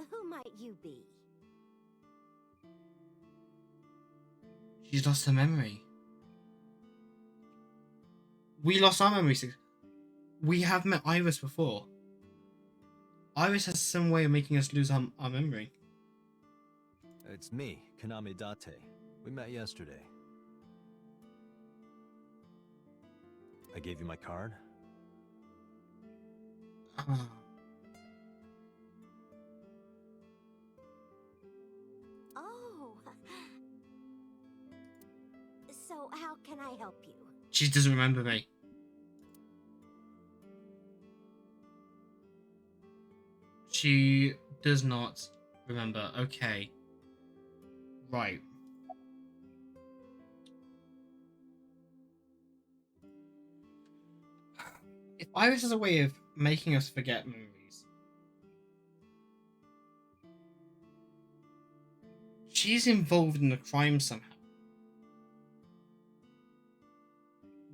Who might you be? She's lost her memory. We lost our memories. We have met Iris before. Iris has some way of making us lose our memory. It's me, Kaname Date. We met yesterday. I gave you my card? Oh. So, how can I help you? She doesn't remember me. She does not remember. Okay. Right. If Iris has a way of making us forget memories, she's involved in the crime somehow.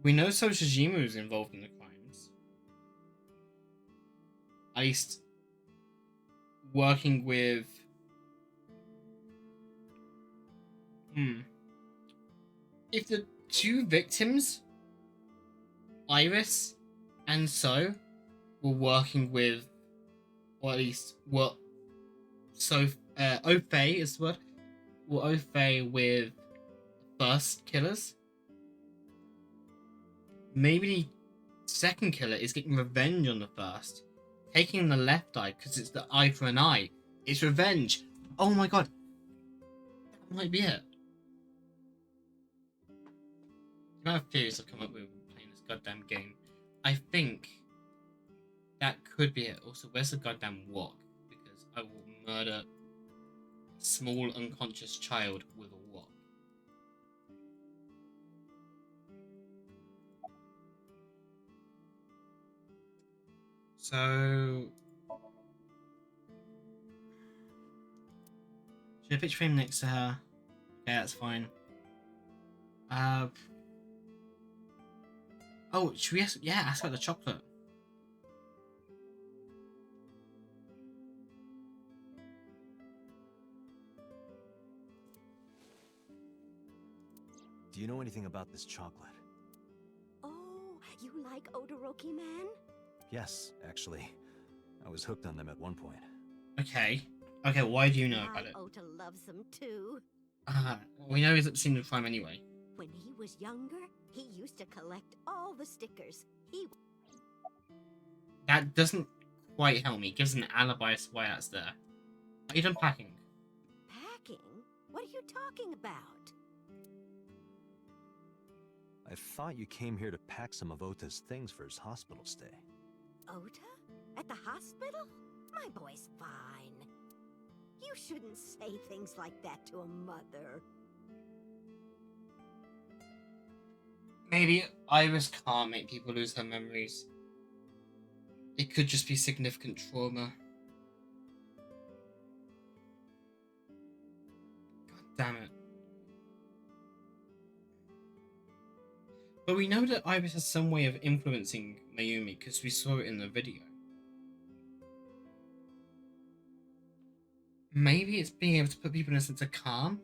We know Soshijimu is involved in the crimes. At least working with... If the two victims, Iris and So, were working with, or at least were au fait is the word, were au fait with the first killers, maybe the second killer is getting revenge on the first, taking the left eye because it's the eye for an eye. It's revenge. Oh my god, that might be it. The amount of theories I've come up with playing this goddamn game, I think that could be it. Also, where's the goddamn wok? Because I will murder a small unconscious child with a wok. So... should I picture frame next to her? Okay, that's fine. Oh, should we ask? Yeah, ask about the chocolate. Do you know anything about this chocolate? Oh, you like Odoroki Man? Yes, actually. I was hooked on them at one point. Okay. Okay, why do you know My about it? Ota loves them too. We know he's at the scene of the crime anyway. When he was younger, he used to collect all the stickers. That doesn't quite help me. It gives an alibi as to why that's there. Are you done packing? Packing? What are you talking about? I thought you came here to pack some of Ota's things for his hospital stay. Ota? At the hospital? My boy's fine. You shouldn't say things like that to a mother. Maybe Iris can't make people lose her memories. It could just be significant trauma. God damn it. But we know that Iris has some way of influencing Mayumi because we saw it in the video. Maybe it's being able to put people in a sense of calm.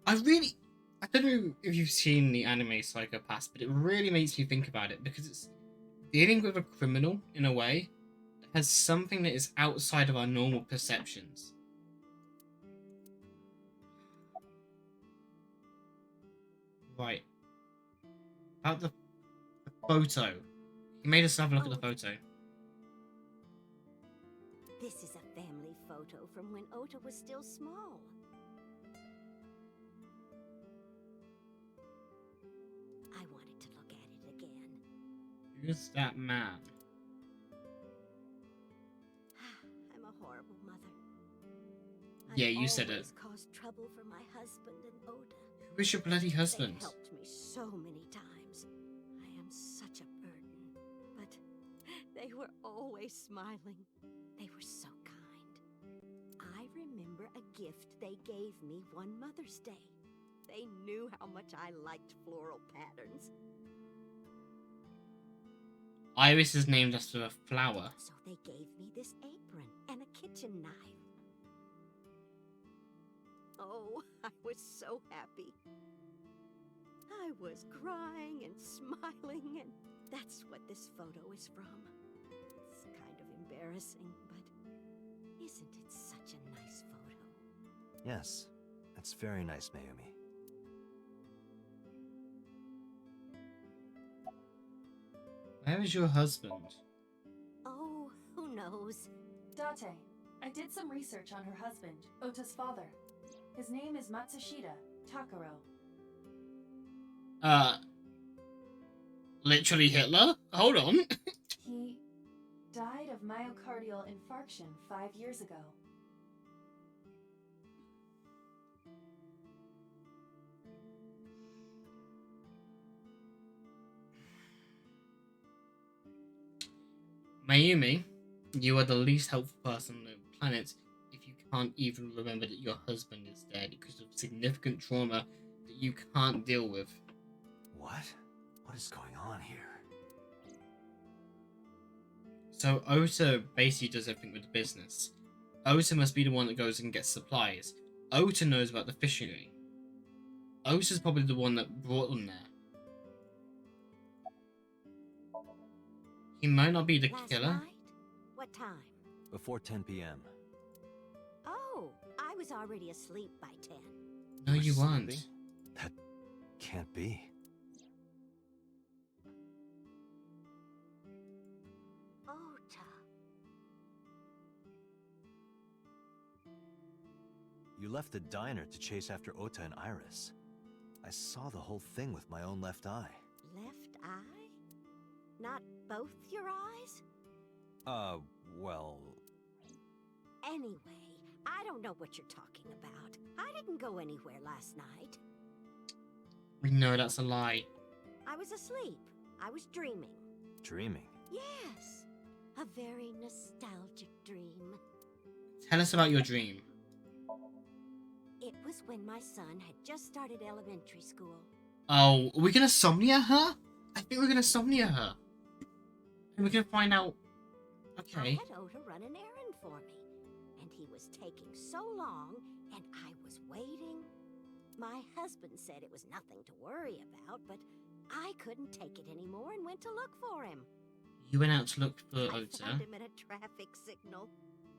I don't know if you've seen the anime Psycho-Pass, but it really makes me think about it because it's dealing with a criminal in a way that has something that is outside of our normal perceptions. Right. About the photo. He made us have a look at the photo. This is a family photo from when Ota was still small. I wanted to look at it again. Who's that man? I'm a horrible mother. Yeah, you said it. I've always caused trouble for my husband and Ota. Who is your bloody husband? They helped me so many times. I am such a burden. But they were always smiling. They were so kind. I remember a gift they gave me one Mother's Day. They knew how much I liked floral patterns. Iris is named after a flower. So they gave me this apron and a kitchen knife. Oh, I was so happy. I was crying and smiling, and that's what this photo is from. It's kind of embarrassing, but isn't it such a nice photo? Yes, that's very nice, Mayumi. Where is your husband? Oh, who knows? Date, I did some research on her husband, Ota's father. His name is Matsushita Takaro. Literally Hitler? Hold on. He died of myocardial infarction 5 years ago. Mayumi, you are the least helpful person on the planet if you can't even remember that your husband is dead because of significant trauma that you can't deal with. What? What is going on here? So Ota basically does everything with the business. Ota must be the one that goes and gets supplies. Ota knows about the fishery. Ota's probably the one that brought them there. He might not be the Last killer. night? What time? Before 10 p.m. Oh, I was already asleep by 10. No, were you weren't. sleeping? That can't be. Ota. You left the diner to chase after Ota and Iris. I saw the whole thing with my own left eye. Left eye? Not both your eyes? Well... Anyway, I don't know what you're talking about. I didn't go anywhere last night. We know that's a lie. I was asleep. I was dreaming. Dreaming. Yes, a very nostalgic dream. Tell us about your dream. It was when my son had just started elementary school. Oh, are we gonna Somnia her? I think we're gonna Somnia her. And we're gonna find out... I Okay. had Ota run an errand for me, and he was taking so long, and I was waiting. My husband said it was nothing to worry about, but I couldn't take it anymore and went to look for him. You went out to look for I Ota. found him at a traffic signal,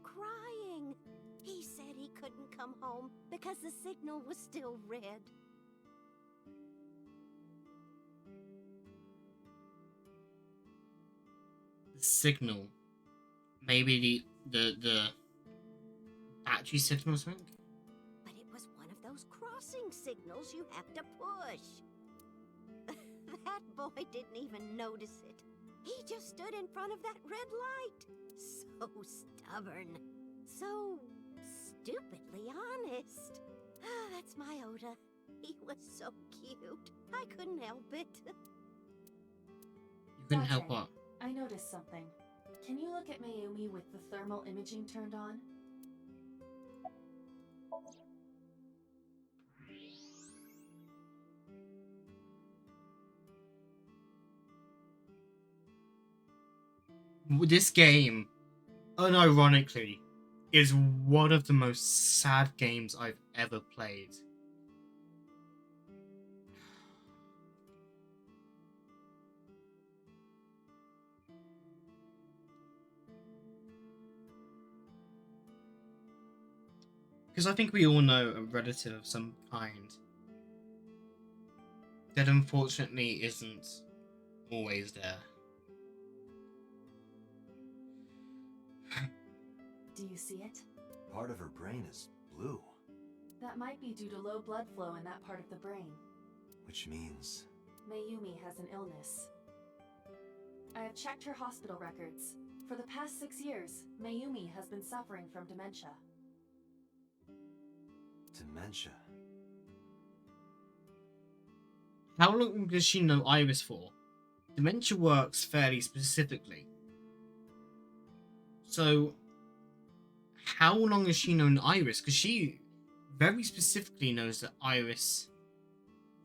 crying. He said he couldn't come home because the signal was still red. The signal. Maybe the battery signal or something? But it was one of those crossing signals you have to push. That boy didn't even notice it. He just stood in front of that red light. So stubborn. So stupidly honest. That's my Ota. He was so cute. I couldn't help it. You couldn't help Date, what? I noticed something. Can you look at Mayumi with the thermal imaging turned on? This game, unironically, is one of the most sad games I've ever played. Because I think we all know a relative of some kind that unfortunately isn't always there. Do you see it? Part of her brain is blue, That might be due to low blood flow in that part of the brain. which means... Mayumi has an illness. I have checked her hospital records. For the past 6 years, Mayumi has been suffering from dementia. dementia. How long does she know Iris for? Dementia works fairly specifically. So, how long has she known Iris? Because she very specifically knows that Iris...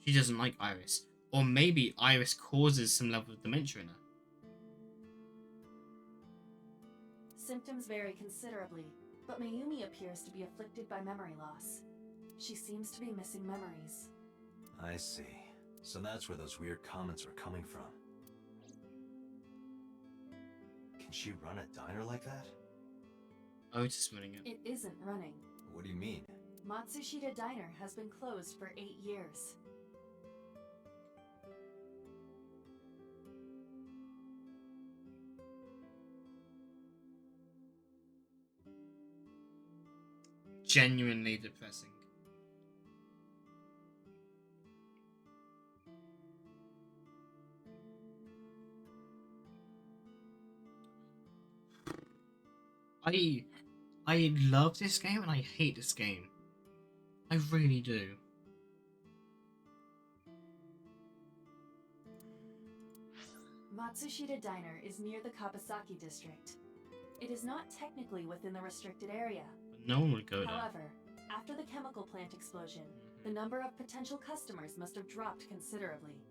She doesn't like Iris. Or maybe Iris causes some level of dementia in her. Symptoms vary considerably, but Mayumi appears to be afflicted by memory loss. She seems to be missing memories. I see. So that's where those weird comments are coming from. Can she run a diner like that? Oh, it's just running it. It isn't running. What do you mean? Matsushita Diner has been closed for 8 years. Genuinely depressing. I love this game and I hate this game. I really do. Matsushita Diner is near the Kabasaki district. It is not technically within the restricted area. But no one would go there. However, after the chemical plant explosion, the number of potential customers must have dropped considerably.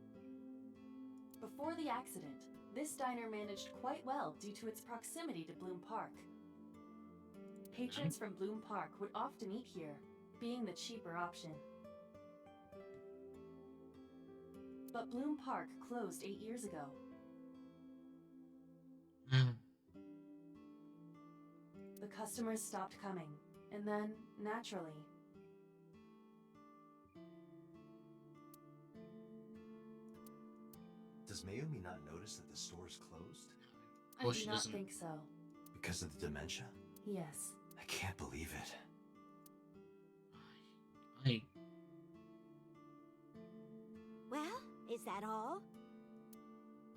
Before the accident, this diner managed quite well due to its proximity to Bloom Park. Patrons from Bloom Park would often eat here, being the cheaper option. But Bloom Park closed 8 years ago. The customers stopped coming, and then, naturally... Does Mayumi not notice that the store is closed? I course do she not doesn't. think so. Because of the dementia? Yes. I can't believe it. I Well, is that all?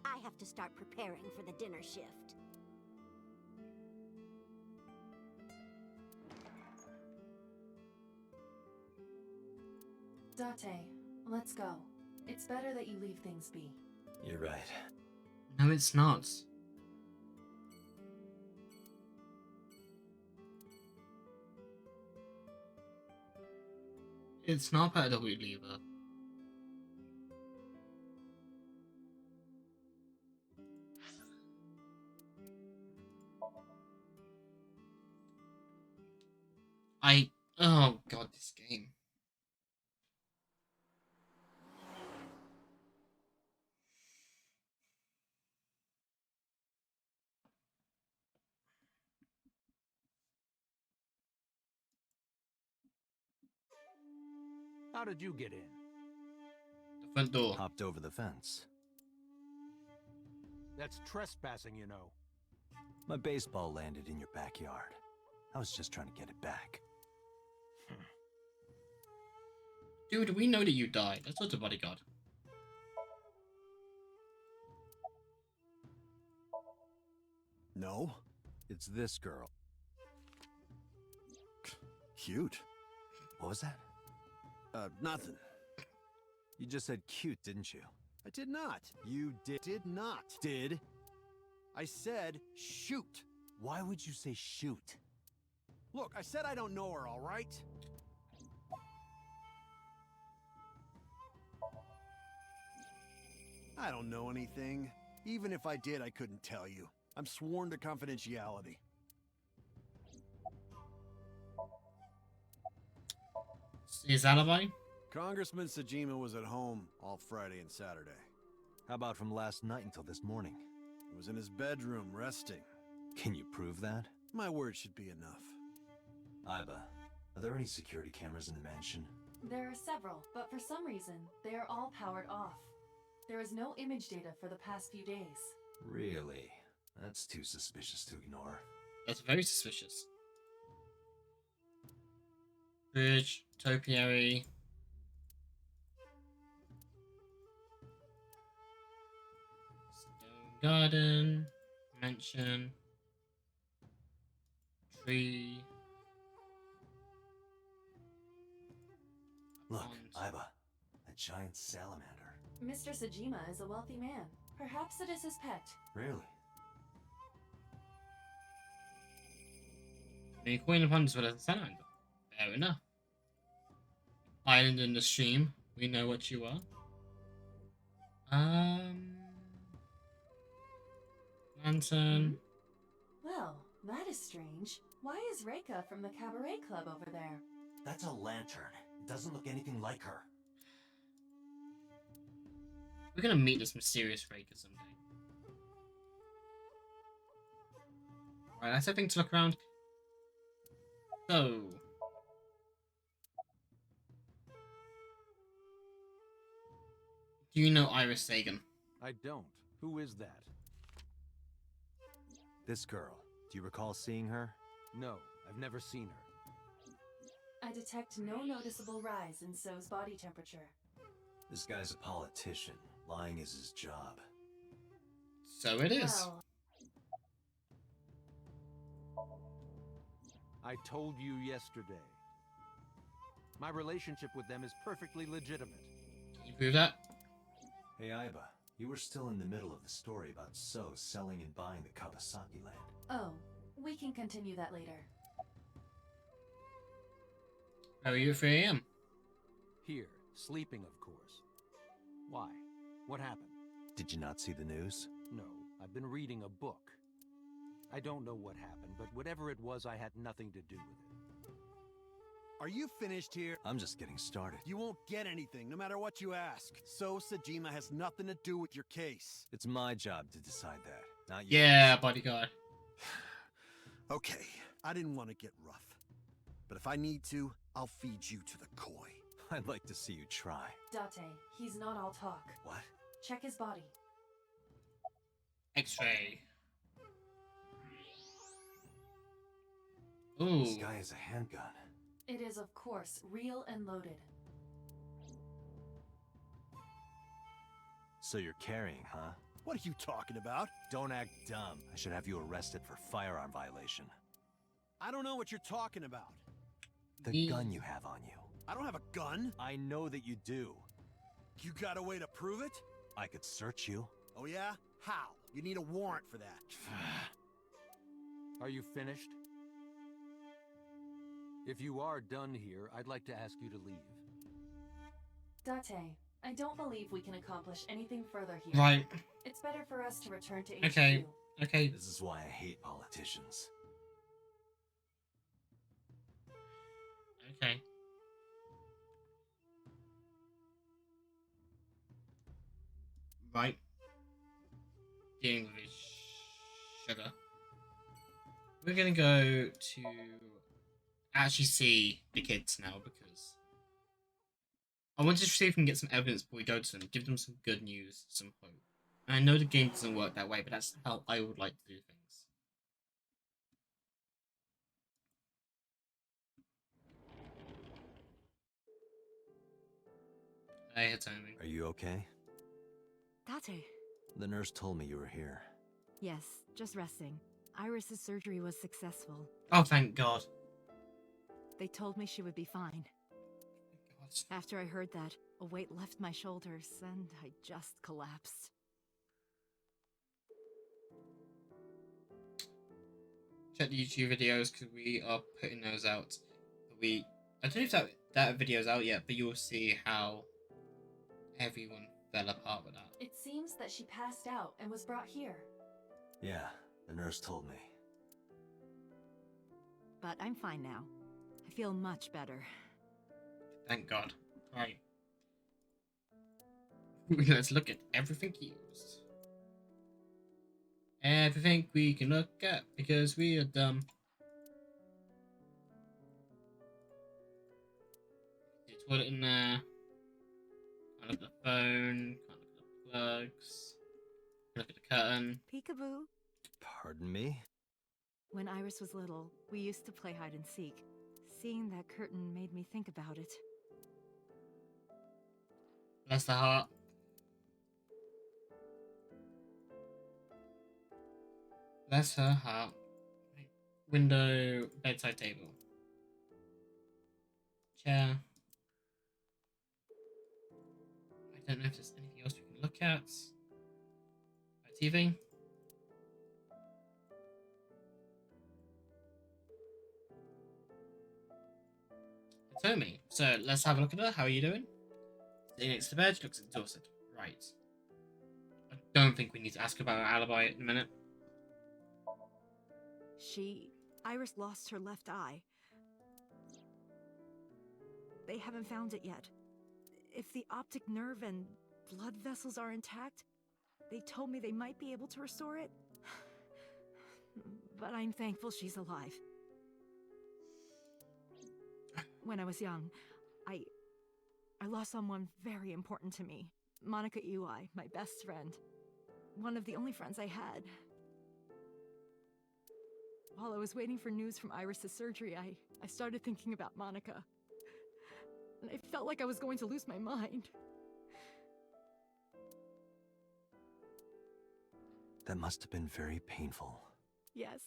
I have to start preparing for the dinner shift. Date, let's go. It's better that you leave things be. You're right. No, it's not. It's not better that we leave her. Oh god, this game. How did you get in? The front door. Hopped over the fence. That's trespassing, you know. My baseball landed in your backyard. I was just trying to get it back. Dude, we know that you died. That's not a bodyguard. No, it's this girl. Cute. What was that? Nothing. You just said cute, didn't you? I did not. You did not. Did. I said shoot. Why would you say shoot? Look, I said I don't know her, all right? I don't know anything. Even if I did, I couldn't tell you. I'm sworn to confidentiality. His alibi? Congressman Sajima was at home all Friday and Saturday. How about from last night until this morning? He was in his bedroom, resting. Can you prove that? My word should be enough. Iba, are there any security cameras in the mansion? There are several, but for some reason, they are all powered off. There is no image data for the past few days. Really? That's too suspicious to ignore. That's very suspicious. Bridge, topiary. Stone garden. Mansion. Tree. Look, Pond. Iba, a giant salamander. Mr. Sajima is a wealthy man. Perhaps it is his pet. Really? The Queen of Ponds was a salamander. Fair enough. Island in the stream. We know what you are. Lantern. Well, That is strange. Why is Reika from the Cabaret Club over there? That's a lantern. It doesn't look anything like her. We're gonna meet this mysterious Raker someday. Right, that's everything to look around. So, do you know Iris Sagan? I don't. Who is that? This girl. Do you recall seeing her? No, I've never seen her. I detect no noticeable rise in So's body temperature. This guy's a politician. Lying is his job. So it is. Well, I told you yesterday. My relationship with them is perfectly legitimate. Can you prove that? Hey, Aiba. You were still in the middle of the story about So selling and buying the Kawasaki land. oh, we can continue that later. How are you at 3 AM? Here, sleeping, of course. Why? What happened? Did you not see the news? No, I've been reading a book. I don't know what happened, but whatever it was, I had nothing to do with it. Are you finished here? I'm just getting started. You won't get anything, no matter what you ask. So Sajima has nothing to do with your case. It's my job to decide that, not yours. Yeah, bodyguard. Okay, I didn't want to get rough. But if I need to, I'll feed you to the koi. I'd like to see you try. Date, he's not all talk. What? Check his body. X-ray. Ooh. This guy has a handgun. It is, of course, real and loaded. So you're carrying, huh? What are you talking about? Don't act dumb. I should have you arrested for firearm violation. I don't know what you're talking about. The gun you have on you. I don't have a gun. I know that you do. You got a way to prove it? I could search you. Oh yeah? How? You need a warrant for that. Are you finished? If you are done here, I'd like to ask you to leave. Date, I don't believe we can accomplish anything further here. Right. It's better for us to return to HQ. Okay. Okay. This is why I hate politicians. Okay. Right. Dealing with his sugar. We're gonna go to actually see the kids now because I wanted to see if we can get some evidence before we go to them, give them some good news, some hope. And I know the game doesn't work that way, but that's how I would like to do things. Hey, Hitomi. Are you okay? Date. The nurse told me you were here. Yes, just resting. Iris's surgery was successful. Oh, thank God. They told me she would be fine. God. After I heard that, a weight left my shoulders and I just collapsed. Check the YouTube videos because we are putting those out. I don't know if that video's out yet, but you will see how everyone fell apart with that. It seems that she passed out and was brought here. Yeah, the nurse told me. But I'm fine now. I feel much better. Thank God. Right. Let's look at everything used. Everything we can look at because we are dumb. It's toilet in there. Can't look at the phone. Can't look at the plugs. Can't look at the curtain. Peekaboo. Pardon me? When Iris was little, we used to play hide and seek. Seeing that curtain made me think about it. Bless the heart. Bless her heart. Window, bedside table. Chair. I don't know if there's anything else we can look at. TV. Tommy, so let's have a look at her. How are you doing? Sitting next to the bed, she looks exhausted. Right. I don't think we need to ask about her alibi in a minute. Iris lost her left eye. They haven't found it yet. If the optic nerve and blood vessels are intact, they told me they might be able to restore it. But I'm thankful she's alive. When I was young, I lost someone very important to me. Monica Ui, my best friend. One of the only friends I had. While I was waiting for news from Iris's surgery, I started thinking about Monica. And I felt like I was going to lose my mind. That must have been very painful. Yes.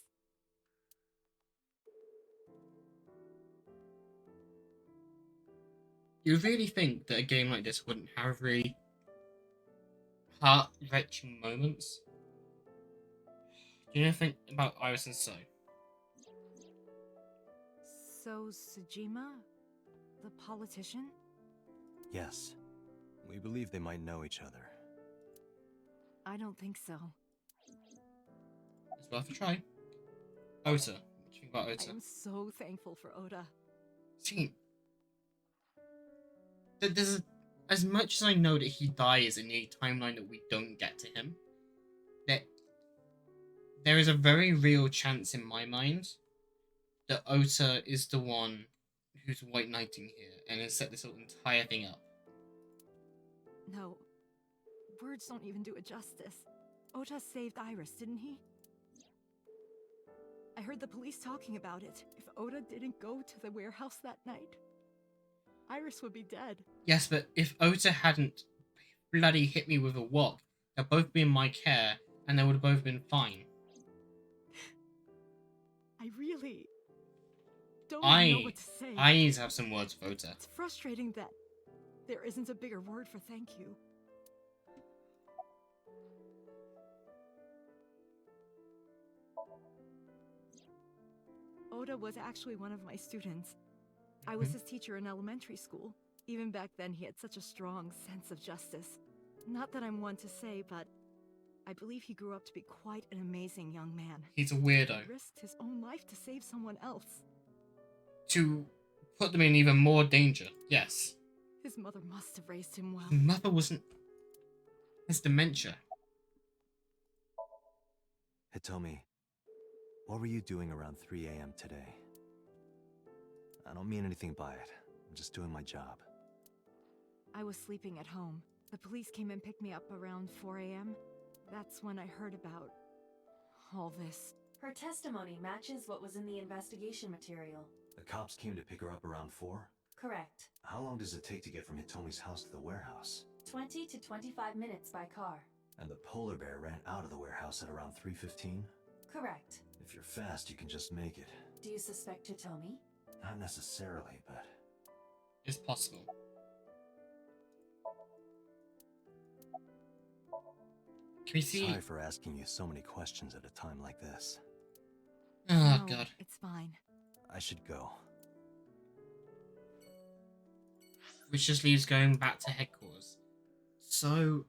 You really think that a game like this wouldn't have really heart-wrenching moments? Do you know anything about Iris and So? So, Sejima? The politician? Yes. We believe they might know each other. I don't think so. It's worth a try. Ota. What do you think about I Ota? am so thankful for Oda. See, as much as I know that he dies in the timeline that we don't get to him, there is a very real chance in my mind that Ota is the one who's white knighting here and has set this entire thing up. No. Words don't even do it justice. Oda saved Iris, didn't he? I heard the police talking about it. If Oda didn't go to the warehouse that night, Iris would be dead. Yes, but if Ota hadn't bloody hit me with a wok, they'd both be in my care and they would have both been fine. I really don't even know what to say. I need to have some words with Ota. It's frustrating that there isn't a bigger word for thank you. Oda was actually one of my students. I was his teacher in elementary school. Even back then, he had such a strong sense of justice. Not that I'm one to say, but I believe he grew up to be quite an amazing young man. He's a weirdo. He risked his own life to save someone else. To put them in even more danger, yes. His mother must have raised him well. His mother wasn't... has dementia. Hitomi, what were you doing around 3 a.m. today? I don't mean anything by it. I'm just doing my job. I was sleeping at home. The police came and picked me up around 4 a.m. That's when I heard about all this. Her testimony matches what was in the investigation material. The cops came to pick her up around 4? Correct. How long does it take to get from Hitomi's house to the warehouse? 20 to 25 minutes by car. And the polar bear ran out of the warehouse at around 3:15? Correct. If you're fast, you can just make it. Do you suspect Hitomi? Not necessarily, but... It's possible. Can we see... Sorry for asking you so many questions at a time like this. Oh, No, God. it's fine. I should go. Which just leaves going back to headquarters. So,